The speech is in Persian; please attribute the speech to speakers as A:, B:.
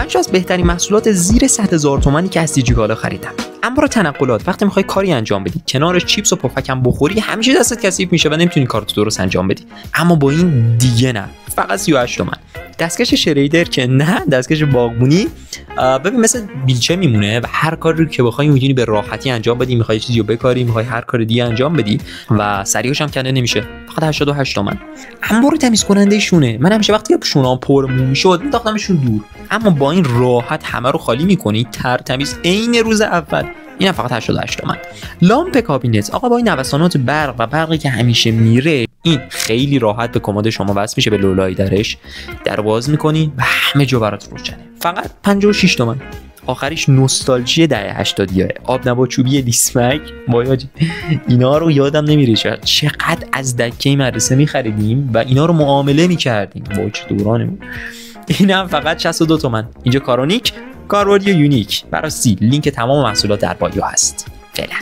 A: یکی از بهترین محصولات زیر 100,000 تومانی که از دیجیکالا خریدم. اما رو تنقلات وقتی میخوای کاری انجام بدی کنارش چیپس و پفک هم بخوری همیشه دستت کثیف میشه و نمیتونی کارتو درست انجام بدی. اما با این دیگه نه، فقط 38 تومن. دستکش شریدر که نه، دستکش باغبونی ببین مثل بیلچه میمونه و هر کاری رو که بخوای میتونی به راحتی انجام بدی. میخوای چیزی رو بکاری، میخوای هر کار دیگه انجام بدی و سریعش هم کنده نمیشه. فقط 88 تومن. انبار تمیز کننده شونه، من همیشه وقتی شونام پر مو میشد مینداختمشون دور، اما با این راحت همه رو خالی میکنی، تمیز عین روز اول. اینم فقط 88 تومن. لامپ کابینت آقا با این نوسانات برق و برقی که همیشه میره، این خیلی راحت به کمد شما وصل میشه، به لولای درش در باز میکنی و همه جا برات روشنه. فقط 56 تومن. آخریش نوستالژی دهه 80 آب نبات چوبی لیسمک. باید اینا رو یادم نمیره چقدر از دکه مدرسه میخریدیم و اینا رو معامله میکردیم. با چه دورانمون. اینم فقط 62 تومن. اینجا کارونیک، کاربردی و یونیک. برای لینک تمام محصولات در بایو هست. فعلا